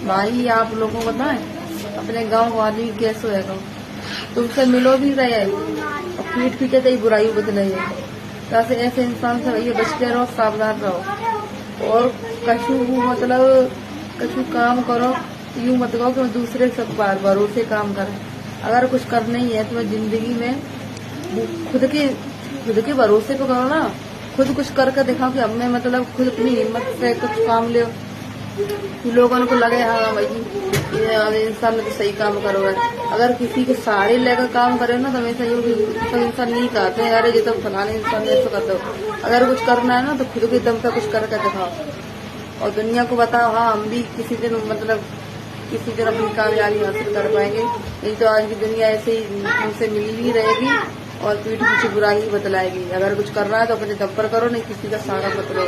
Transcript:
भाई आप लोगों को बताएं, अपने गांव का आदमी कैसे होएगा। तुमसे मिलो भी रहे और पीठ पीछे तो ही बुराई बदले है। तो ऐसे इंसान से भैया बच के रहो, सावधान रहो। और कछु मतलब कछु काम करो, यूं मत कहो कि मैं दूसरे के सब बार भरोसे काम करें। अगर कुछ करना ही है तुम्हें जिंदगी में, खुद के भरोसे पे करो ना। खुद कुछ करके दिखाओ कि अब मैं मतलब खुद अपनी हिम्मत से कुछ काम ले। लोगों को लगे हाँ भाई ये इंसान ने तो सही काम करो है। अगर किसी के सहारे लेकर काम करे ना तो हमेशा ये सब इंसान नहीं कहते हैं अरे ये तो फलाने इंसान ने ऐसा कर दो। अगर कुछ करना है ना तो खुद के दम पे कुछ करके दिखाओ और दुनिया को बताओ हाँ हम भी किसी दिन मतलब किसी दिन अपनी कामयाबी हासिल कर पाएंगे। नहीं तो आज की दुनिया ऐसे ही हमसे मिल ही रहेगी और पीठ पीछे बुराई ही बतलाएगी। अगर कुछ करना है तो अपने दम पर करो, नहीं किसी का सहारा मत लो।